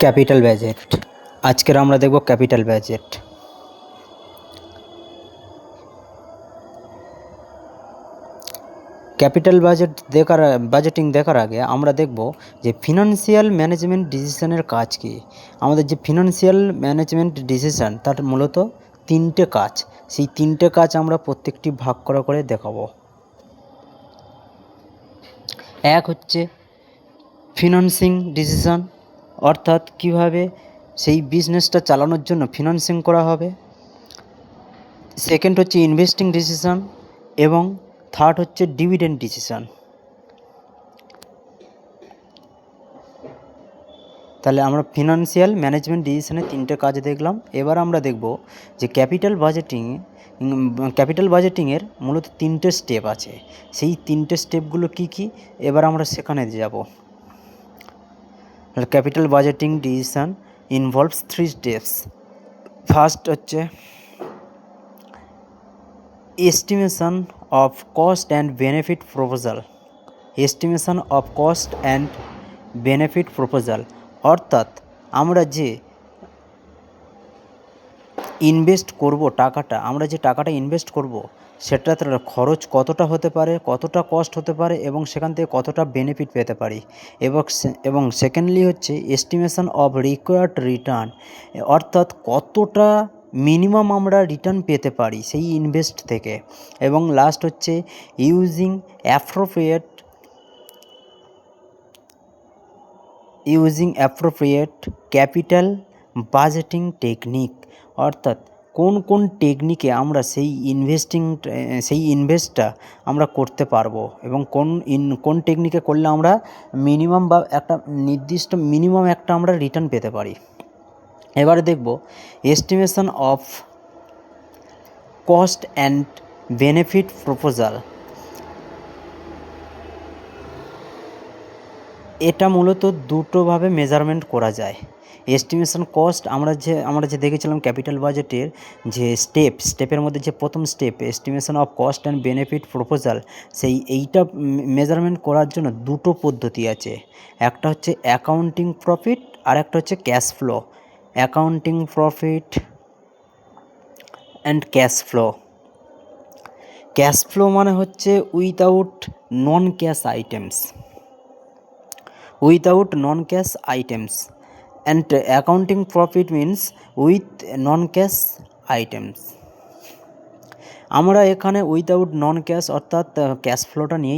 Capital budget. আজকের আমরা দেখব ক্যাপিটাল বাজেট। ক্যাপিটাল বাজেটিং দেখার আগে আমরা দেখব যে ফিনান্সিয়াল ম্যানেজমেন্ট ডিসিশনের কাজ কী। আমাদের যে ফিনান্সিয়াল ম্যানেজমেন্ট ডিসিশন তার মূলত তিনটে কাজ। সেই তিনটে কাজ আমরা প্রত্যেকটি ভাগ করে দেখাবো। এক হচ্ছে ফিনান্সিং ডিসিশন, অর্থাৎ কিভাবে সেই বিজনেসটা চালানোর জন্য ফিনান্সিং করা হবে। সেকেন্ড হচ্ছে ইনভেস্টিং ডিসিশন এবং থার্ড হচ্ছে ডিভিডেন্ড ডিসিশন। তাহলে আমরা ফিনান্সিয়াল ম্যানেজমেন্ট ডিসিশনের তিনটে কাজ দেখলাম। এবার আমরা দেখব যে ক্যাপিটাল বাজেটিংয়ের মূলত তিনটে স্টেপ আছে। সেই তিনটে স্টেপগুলো কি কি এবার আমরা সেখানে যাব। Capital budgeting decision involves 3 steps. First হচ্ছে estimation of cost and benefit proposal. Estimation of cost and benefit proposal অর্থাৎ আমরা যে ইনভেস্ট করব আমরা যে টাকাটা ইনভেস্ট করব সেটাতে খরচ কতটা হতে পারে, কতটা কস্ট হতে পারে এবং সেখান থেকে কতটা বেনিফিট পেতে পারি। এবং সেকেন্ডলি হচ্ছে এস্টিমেশন অফ রিকোয়ার্ড রিটার্ন, অর্থাৎ কতটা মিনিমাম আমরা রিটার্ন পেতে পারি সেই ইনভেস্ট থেকে। এবং লাস্ট হচ্ছে using appropriate capital budgeting technique, অর্থাৎ কোন কোন টেকনিকে আমরা সেই ইনভেস্টটা আমরা করতে পারবো এবং কোন টেকনিকে করলে আমরা মিনিমাম বা একটা নির্দিষ্ট মিনিমাম একটা আমরা রিটার্ন পেতে পারি। এবারে দেখব estimation of cost and benefit proposal. এটা মূলত দুটোভাবে মেজারমেন্ট করা যায়। এস্টিমেশন কস্ট আমরা যে দেখেছিলাম ক্যাপিটাল বাজেটের যে স্টেপের মধ্যে যে প্রথম step estimation of cost and benefit proposal, এইটা মেজারমেন্ট করার জন্য দুটো পদ্ধতি আছে। একটা হচ্ছে অ্যাকাউন্টিং প্রফিট আর একটা হচ্ছে cash flow. Accounting profit and cash flow. Cash flow মানে হচ্ছে without non cash items and accounting profit means with non-cash items. আমরা এখানে উইদাউট নন ক্যাশ অর্থাৎ ক্যাশ ফ্লোটা নিয়েই